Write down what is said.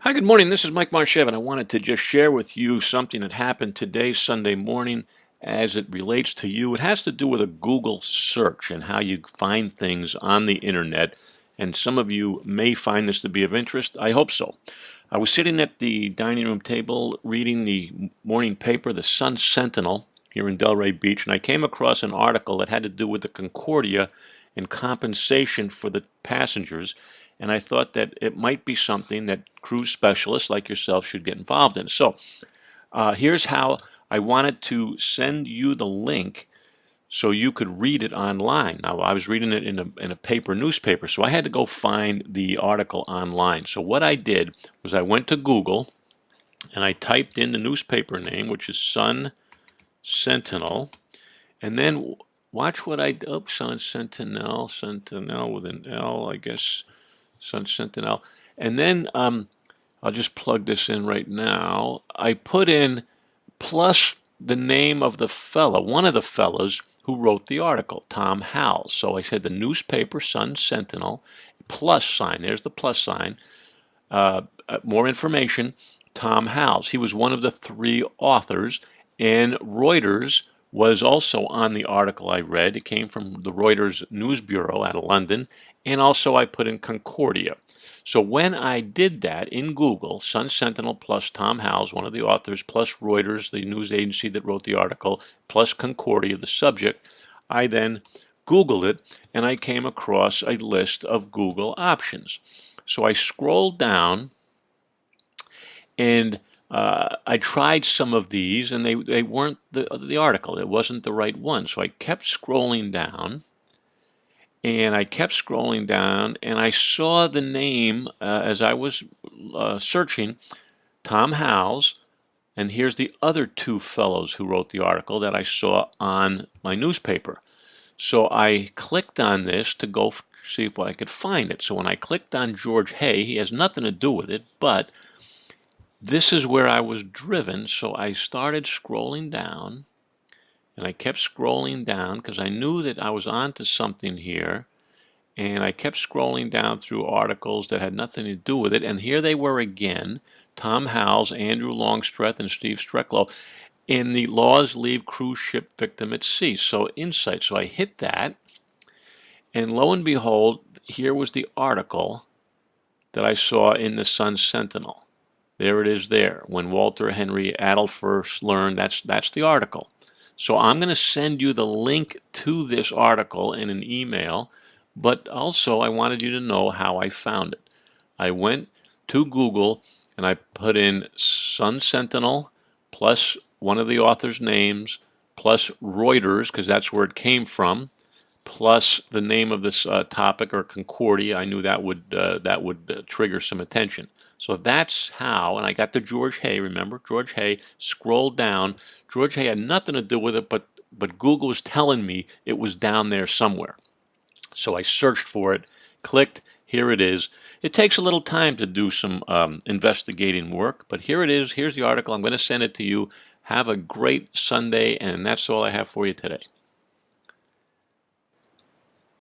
Hi, good morning. This is Mike Marshev, and I wanted to just share with you something that happened today, Sunday morning, as it relates to you. It has to do with a Google search and how you find things on the internet. And some of you may find this to be of interest. I hope so. I was sitting at the dining room table reading the morning paper, the Sun Sentinel, here in Delray Beach, and I came across an article that had to do with the Concordia and compensation for the passengers. And I thought that it might be something that cruise specialists like yourself should get involved in. So here's how I wanted to send you the link so you could read it online. Now, I was reading it in a paper newspaper, so I had to go find the article online. So what I did was I went to Google and I typed in the newspaper name, which is Sun Sentinel, and then watch what Sun Sentinel, Sentinel with an L, I guess, Sun Sentinel. And then I'll just plug this in right now. I put in plus the name of the fellow, one of the fellows who wrote the article, Tom Howells. So I said the newspaper Sun Sentinel, plus sign, there's the plus sign, more information, Tom Howells. He was one of the three authors, and Reuters was also on the article I read. It came from the Reuters News Bureau out of London, and also I put in Concordia. So when I did that in Google, Sun Sentinel plus Tom Howells, one of the authors, plus Reuters, the news agency that wrote the article, plus Concordia, the subject, I then Googled it, and I came across a list of Google options. So I scrolled down, and I tried some of these, and they weren't the article. It wasn't the right one. So I kept scrolling down, and I kept scrolling down, and I saw the name as I was searching, Tom Howells, and here's the other two fellows who wrote the article that I saw on my newspaper. So I clicked on this to go see if I could find it. So when I clicked on George Hay, he has nothing to do with it, but this is where I was driven. So I started scrolling down, and I kept scrolling down because I knew that I was onto something here. And I kept scrolling down through articles that had nothing to do with it. And here they were again, Tom Howells, Andrew Longstreth, and Steve Strecklow, in the Laws Leave Cruise Ship Victim at Sea. So Insight. So I hit that, and lo and behold, here was the article that I saw in the Sun Sentinel. There it is there. When Walter Henry Adel first learned, that's the article. So I'm going to send you the link to this article in an email, but also I wanted you to know how I found it. I went to Google and I put in Sun Sentinel plus one of the author's names plus Reuters, because that's where it came from, plus the name of this topic, or Concordia. I knew that would trigger some attention. So that's how, and I got to George Hay, remember? George Hay, scrolled down. George Hay had nothing to do with it, but Google was telling me it was down there somewhere. So I searched for it, clicked, here it is. It takes a little time to do some investigating work, but here it is. Here's the article. I'm going to send it to you. Have a great Sunday, and that's all I have for you today.